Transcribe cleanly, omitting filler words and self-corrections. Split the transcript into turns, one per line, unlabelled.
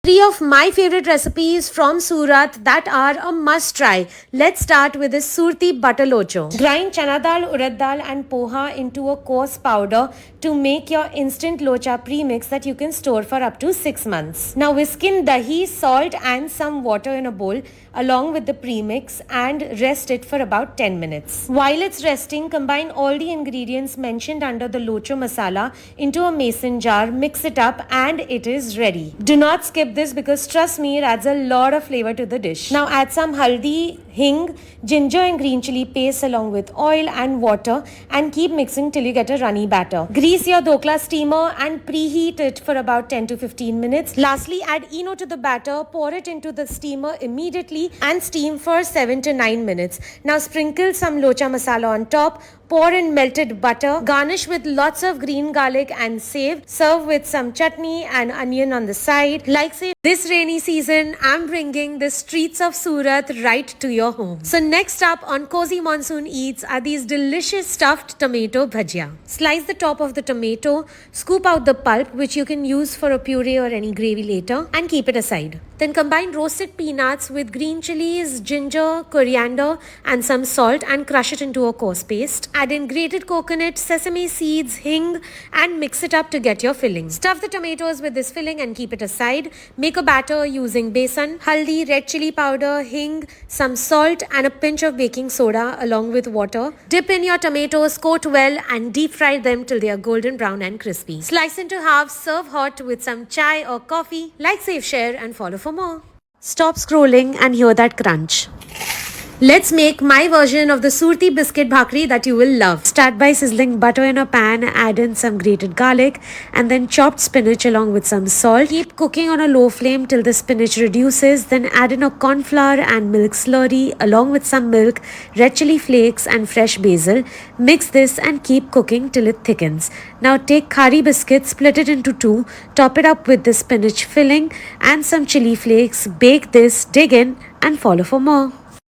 Three of my favorite recipes from Surat that are a must try. Let's start with this Surti butter locho. Grind chana dal, urad dal and poha into a coarse powder to make your instant locha premix that you can store for up to 6 months. Now whisk in dahi, salt and some water in a bowl along with the premix and rest it for about 10 minutes. While it's resting, combine all the ingredients mentioned under the locho masala into a mason jar, mix it up and it is ready. Do not skip this because trust me, it adds a lot of flavor to the dish. Now add some haldi, hing, ginger and green chili paste along with oil and water and keep mixing till you get a runny batter. Grease your dokla steamer and preheat it for about 10 to 15 minutes. Lastly, add ENO to the batter, pour it into the steamer immediately and steam for 7 to 9 minutes. Now sprinkle some locha masala on top. Pour in melted butter, garnish with lots of green garlic and save. Serve with some chutney and onion on the side. Like say, this rainy season, I'm bringing the streets of Surat right to your home. So next up on Cozy Monsoon Eats are these delicious stuffed tomato bhajia. Slice the top of the tomato, scoop out the pulp which you can use for a puree or any gravy later and keep it aside. Then combine roasted peanuts with green chilies, ginger, coriander and some salt and crush it into a coarse paste. Add in grated coconut, sesame seeds, hing and mix it up to get your filling. Stuff the tomatoes with this filling and keep it aside. Make a batter using besan, haldi, red chili powder, hing, some salt and a pinch of baking soda along with water. Dip in your tomatoes, coat well and deep fry them till they are golden brown and crispy. Slice into halves, serve hot with some chai or coffee. Like, save, share and follow for more. Stop scrolling and hear that crunch. Let's make my version of the Surti biscuit bhakri that you will love. Start by sizzling butter in a pan, add in some grated garlic and then chopped spinach along with some salt. Keep cooking on a low flame till the spinach reduces. Then add in a corn flour and milk slurry along with some milk, red chili flakes and fresh basil. Mix this and keep cooking till it thickens. Now take khari biscuit, split it into two, top it up with the spinach filling and some chili flakes. Bake this, dig in and follow for more.